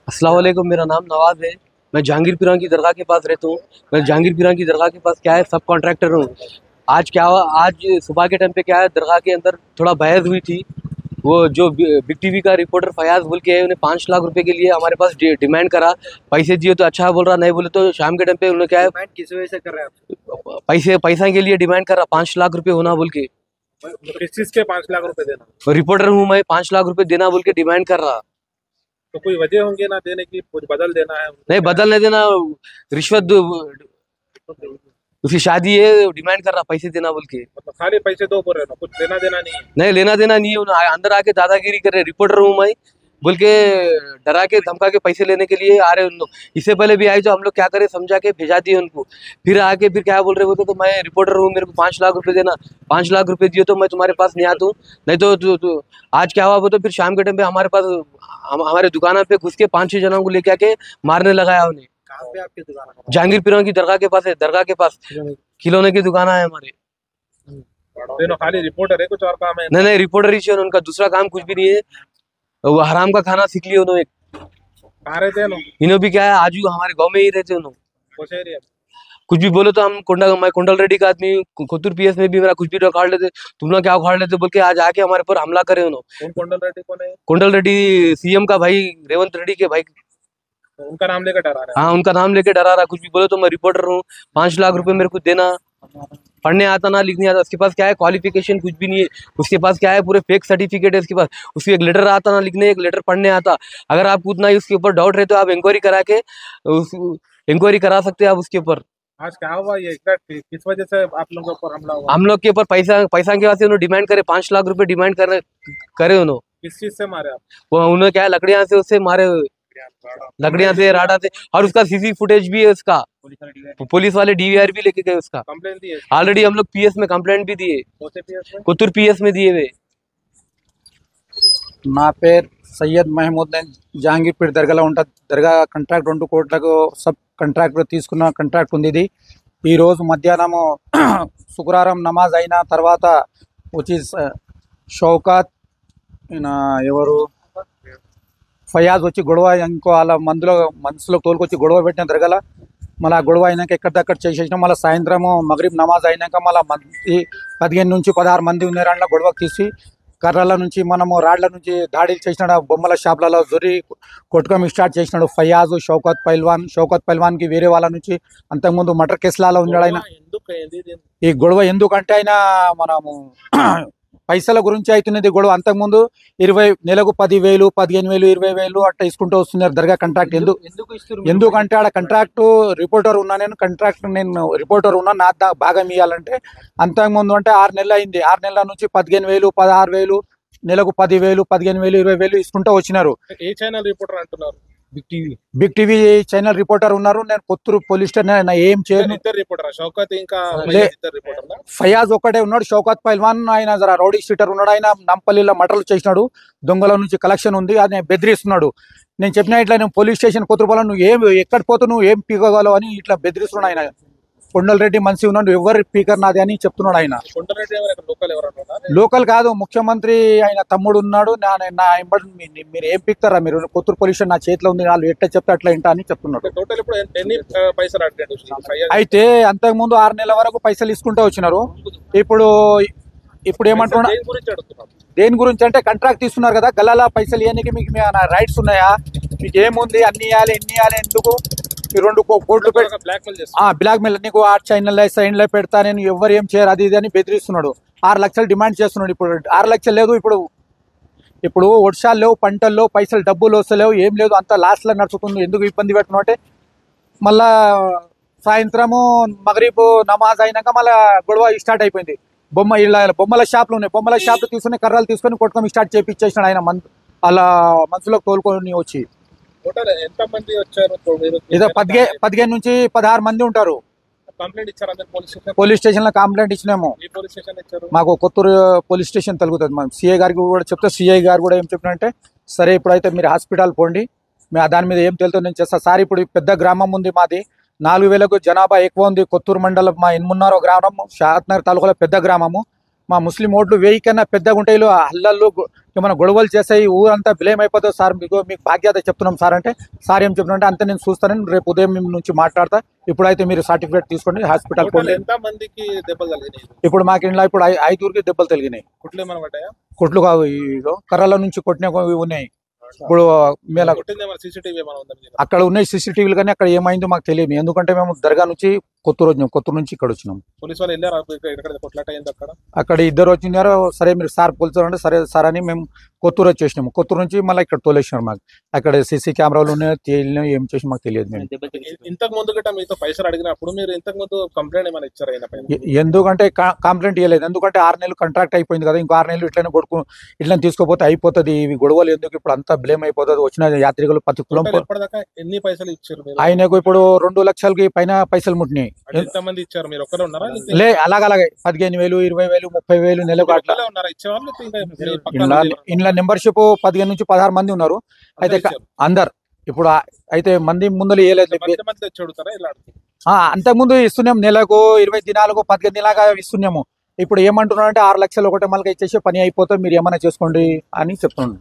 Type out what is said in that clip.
अस्सलाम वालेकुम। मेरा नाम नवाज है। मैं जहांगीर पीरान की दरगाह के पास रहता हूँ। मैं जहांगीर पीरान की दरगाह के पास क्या है, सब कॉन्ट्रैक्टर हूँ। आज क्या हुआ, आज सुबह के टाइम पे क्या है, दरगाह के अंदर थोड़ा बहस हुई थी। वो जो बिग टीवी का रिपोर्टर फयाज बोल के है, उन्हें 5 लाख रुपए के लिए हमारे पास डिमांड करा। पैसे दिए तो अच्छा बोल रहा, नहीं बोले तो शाम के टाइम पे उन्होंने क्या है, डिमांड किस वजह से कर रहे हैं आप? पैसा के लिए डिमांड करा, 5 लाख रुपए होना बोल के। तो किस चीज के 5 लाख रुपए देना? रिपोर्टर हूँ मैं, 5 लाख रुपए देना बोल के डिमांड कर रहा। तो कोई वजह होंगे ना देने की, कुछ बदल देना है उनको? नहीं बदल नहीं देना, रिश्वत, उसकी शादी है, डिमांड कर रहा पैसे देना बोल के। मतलब खाली पैसे दो बोल रहे हो ना, कुछ लेना देना नहीं है? नहीं लेना देना नहीं है, उन्हें अंदर आके दादागिरी कर रहे, रिपोर्टर हूँ मैं बोल के, डरा के धमका के पैसे लेने के लिए आ रहे उन लोग। इससे पहले भी आए तो हम लोग क्या करे, समझा के भेजा दिए उनको। फिर आके फिर क्या बोल रहे बोलते, तो मैं रिपोर्टर हूँ, मेरे को 5 लाख रुपए देना। 5 लाख रुपए दिए तो मैं तुम्हारे पास नहीं आता हूँ, नहीं तो आज क्या हुआ वो, तो फिर शाम के टाइम पे हमारे पास हमारे दुकान पे घुस के 5-6 जनों को लेके आके मारने लगाया उन्हें। कहाँ पे आपकी दुकान है? जहांगीर पीरान की दरगाह के पास है, दरगाह के पास खिलौने की दुकान है हमारे। दोनों खाली रिपोर्टर है, कुछ और काम है? नहीं रिपोर्टर ही चाहिए, उनका दूसरा काम कुछ भी नहीं है। वो हराम का खाना सीख लिया उन्होंने। कहाँ रहते हैं लोग? इन्हों भी क्या है, आजू हमारे गांव में ही रहते उन्होंने। कौन एरिया? कुछ भी बोलो तो हम मैं कुंडल रेड्डी का आदमी हूँ, खोतूर पीएस में भी मेरा कुछ भी उखाड़ लेते, तुम लोग क्या उखाड़ लेते बोल के आज आके हमारे पर हमला करे उन्होंने। कौन कुंडल रेड्डी कौन है? कुंडल रेड्डी सीएम का भाई, रेवंत रेड्डी के भाई। तो उनका नाम लेकर डरा रहे हाँ उनका नाम लेके डरा रहा, कुछ भी बोलो तो मैं रिपोर्टर हूँ, 5 लाख रुपए मेरे को देना। पढ़ने आता ना लिखने आता, उसके पास क्या है, क्वालिफिकेशन कुछ भी नहीं है। उसके पास क्या है, पूरे फेक सर्टिफिकेट है उसके पास। उसके एक लेटर आता ना लिखने, एक लेटर पढ़ने आता। अगर आपको उतना ही उसके ऊपर डाउट रहे तो आप इंक्वायरी करा के इंक्वायरी करा सकते हैं आप उसके ऊपर। आज क्या हुआ ये एग्जैक्ट, किस वजह से आप लोगों के ऊपर हमला हुआ? हम लोग के ऊपर पैसा पैसा के वास्ते उन्होंने डिमांड करे, 5 लाख रुपए डिमांड करे उन्होंने। किस चीज से मारे आप? वो उन्होंने क्या है, लकड़ियां से उससे मारे, लकड़ियां से, राडा से। और उसका सीसी फुटेज भी है उसका, पुलिस वाले डीवीआर भी लेके गए उसका। कंप्लेन दी है? ऑलरेडी हम लोग पीएस में कंप्लेंट भी दिए, कौन से PS में? कुतुर पीएस में दिए हुए। నా పేరు సయ్యద్ మహమూద్. నేను జహాంగీర్పేట దర్గాలో ఉంటా. దర్గా కాంట్రాక్ట్ 2 కోట్లకు సబ్ కాంట్రాక్టర్ తీసుకున్న కాంట్రాక్ట్ ఉంది. ఇది ఈరోజు మధ్యాహ్నము శుక్రవారం నమాజ్ అయిన తర్వాత వచ్చి షౌకాత్ ఎవరు ఫయాజ్ వచ్చి గొడవ, ఇంకో వాళ్ళ మనసులో తోలుకొచ్చి గొడవ పెట్టిన దర్గాల. మళ్ళీ ఆ గొడవ అయినాక ఎక్కడిదక్కడ చేసేసినాం. మళ్ళీ సాయంత్రము మగరిబ్ నమాజ్ అయినాక మళ్ళీ 15 నుంచి 16 మంది ఉన్నారన్న గొడవకు తీసి కర్రల నుంచి మనము రాళ్ల నుంచి దాడులు చేసినాడు. బొమ్మల షాప్లలో జొరి కొట్టుకోమి స్టార్ట్ చేసినాడు ఫయాజ్. షౌకత్ పైల్వాన్ కి వేరే వాళ్ళ నుంచి అంతకుముందు మర్డర్ కేసులలో ఉన్నాడు ఆయన. ఈ గొడవ ఎందుకంటే ఆయన మనము పైసల గురించి అవుతున్నది గొడవ. అంతకుముందు 20 నెలకు 10,000, 15,000, 20,000 అట్లా ఇసుకుంటూ వస్తున్నారు దర్గా కాంట్రాక్ట్. ఎందుకంటే ఆడ కాంట్రాక్ట్ రిపోర్టర్ ఉన్నా, నేను రిపోర్టర్ ఉన్నా, నా భాగం ఇవ్వాలంటే. అంతకుముందు అంటే 6 నెలలు అయింది. 6 నెలల నుంచి 15,000, 16,000, నెలకు 10,000, 15,000, 20,000 ఇసుకుంటూ వచ్చినారు. ఏ ఛానల్ రిపోర్టర్ అంటున్నారు? బిగ్ టీవీ ఛానల్ రిపోర్టర్ ఉన్నారు. నేను కొత్తూరు పోలీస్ స్టేషన్ ఏం చేయను. ఇద్దరు రిపోర్టర్, షౌకత్ ఇంకా ఇద్దరు రిపోర్టర్. ఫయాజ్ ఒక్కటే ఉన్నాడు. షౌకత్ పైల్వాన్ ఆయన జరా రౌడీ షీటర్ ఉన్నాడు. ఆయన నంపల్లిలో మటర్లు చేసినాడు, దొంగల నుంచి కలెక్షన్ ఉంది, అది బెదిరిస్తున్నాడు. నేను చెప్పిన ఇట్లా నేను పోలీస్ స్టేషన్ కొత్తూరుపాలెం, నువ్వు ఏం ఎక్కడ పోతావు, నువ్వు ఏం పీకగలవు అని ఇట్లా బెదిరిస్తున్నాడు ఆయన. కొండలరెడ్డి మనిషి ఉన్నాడు, ఎవరు స్పీకర్ నాది అని చెప్తున్నాడు ఆయన. లోకల్ కాదు, ముఖ్యమంత్రి ఆయన తమ్ముడు ఉన్నాడు. నా మీరు ఏం పీక్తారా, మీరు కొత్తూరు పోలీస్ నా చేతిలో ఉంది, వాళ్ళు ఎట్లా చెప్తే అట్లా ఏంటా అని చెప్తున్నాడు. అయితే అంతకుముందు 6 నెలల వరకు పైసలు ఇసుకుంటూ వచ్చినారు. ఇప్పుడు ఏమంటున్నా, దేని గురించి అంటే కాంట్రాక్ట్ ఇస్తున్నారు కదా, గల్లాల పైసలు ఇవ్వడానికి మీకు రైట్స్ ఉన్నాయా, మీకు ఏముంది, అన్ని ఇవ్వాలి, ఎన్ని ఇవ్వాలి, ఎందుకు 2 కోట్లు బ్లాక్ మెయిల్, నీకు 8 సైన్లో పెడతా, నేను ఎవరు ఏం చేయరు, అది ఇది అని బెదిరిస్తున్నాడు. 6 లక్షలు డిమాండ్ చేస్తున్నాడు. ఇప్పుడు 6 లక్షలు లేదు. ఇప్పుడు వర్షాలు లేవు, పంటలు లేవు, పైసలు డబ్బులు వస్తలేవు, ఏం లేదు, అంత లాస్ట్లో నడుచుకుంది. ఎందుకు ఇబ్బంది పెట్టుకున్నా అంటే మళ్ళా సాయంత్రము మగరీబ్ నమాజ్ అయినాక మళ్ళీ గొడవ స్టార్ట్ అయిపోయింది. బొమ్మల షాప్లు ఉన్నాయి, బొమ్మల షాప్లు తీసుకుని కర్రలు తీసుకొని కొట్టుకొని స్టార్ట్ చేయించేసినాడు ఆయన. అలా మనసులోకి తోలుకొని వచ్చి ఎంత మంది వచ్చారు? ఏదో 15 నుంచి 16 మంది ఉంటారు. కంప్లైంట్ ఇచ్చారు పోలీస్ స్టేషన్ లో కంప్లైంట్ ఇచ్చినాము. మాకు కొత్తూరు పోలీస్ స్టేషన్ తలుగుతుంది. మనం సిఐ గారికి కూడా చెప్తే, సిఐ గారు కూడా ఏం చెప్పినంటే, సరే ఇప్పుడైతే మీరు హాస్పిటల్ పోండి, దాని మీద ఏం తెలుతో నేను చేస్తా సార్. ఇప్పుడు పెద్ద గ్రామం ఉంది మాది, 4,000 జనాభా ఎక్కువ ఉంది. కొత్తూరు మండలం మా 8 గ్రామం, షాద్నగర్ తాలూకాలో పెద్ద గ్రామము. మా ముస్లిం ఓట్లు 1000 కన్నా పెద్దగా ఉంటాయి, హల్లల్లో ఏమైనా గొడవలు చేస్తాయి, ఊరంతా బ్లేమ్ అయిపోతుంది సార్, మీకు బాధ్యత చెప్తున్నాం సార్ అంటే, సార్ ఏం చెప్తున్నా అంటే అంతే నేను చూస్తానని రేపు ఉదయం నుంచి మాట్లాడతా, ఇప్పుడైతే మీరు సర్టిఫికేట్ తీసుకోండి హాస్పిటల్ పోండి. ఎంత మందికి దెబ్బలు తగిలినాయి? ఇప్పుడు మాకు ఇంట్లో ఇప్పుడు 5 దెబ్బలు తగిలినాయి. కుట్లు ఏమైనా పడ్డాయా? కొట్లు కావు, ఇదో కర్రల నుంచి కొట్టినవి ఉన్నాయి. ఇప్పుడు మేము సీసీటీవీ ఏమైనా ఉందా? అక్కడ ఉన్నాయి సీసీటీవీలు, కానీ అక్కడ ఏమైందో మాకు తెలియదు, ఎందుకంటే మేము దర్గా నుంచి కొత్తూరు వచ్చినాం, కొత్తూరు నుంచి ఇక్కడ వచ్చినాం. పోలీసు వాళ్ళు వెళ్ళారు ఇక్కడ కొట్లాట అయింది అక్కడ? అక్కడ 2 వచ్చినారు, సరే మీరు సార్ పోల్చారు అంటే సరే సార్ అని మేము కొత్తూరు వచ్చేసినాము, కొత్తూరు నుంచి మళ్ళీ ఇక్కడ తోలేసినారు. మాకు అక్కడ సీసీ కెమెరాలు ఉన్నాయి, తేలినాయి, ఏం చేసి మాకు తెలియదు. మేము ఇంతకు ముందు గట్ట మీతో పైసలు అడిగినప్పుడు మీరు ఇంతకు ముందు కంప్లైంట్ ఏమైనా ఇచ్చారు ఆయన పైన? ఎందుకంటే కంప్లైంట్ ఇవ్వలేదు, ఎందుకంటే 6 నెలలు కాంట్రాక్ట్ అయిపోయింది కదా, ఇంకో 6 నెలలు ఇట్లనే ఇట్లా తీసుకోపోతే అయిపోతుంది, ఇవి గొడవలు ఎందుకు, ఇప్పుడు అంతా బ్లేమ్ అయిపోతుంది, వచ్చిన యాత్రికులు పతికులం. ఇప్పటిదాకా ఎన్ని పైసలు ఇచ్చారు మీరు? ఆయనకు ఇప్పుడు 2 లక్షలకి పైన పైసలు ముట్టినాయి. ఎంతమంది ఇచ్చారు? మీరు ఒక్కరే ఉన్నారా? లే అలాగే 15,000, 20,000, 30,000 నెలకు అట్లా. ఇంట్లో మెంబర్షిప్ 15 నుంచి 16 మంది ఉన్నారు. అయితే అందరు ఇప్పుడు అయితే మంది ముందు ఇవ్వలేదు, అంతకుముందు ఇస్తున్నాం, నెలకు 20 దినాలకు 15 దినాలుగా ఇస్తున్నాము. ఇప్పుడు ఏమంటున్నారు అంటే 6 లక్షలు ఒకటే మళ్ళీ ఇచ్చేసి పని అయిపోతే మీరు ఏమైనా చేసుకోండి అని చెప్తున్నాను.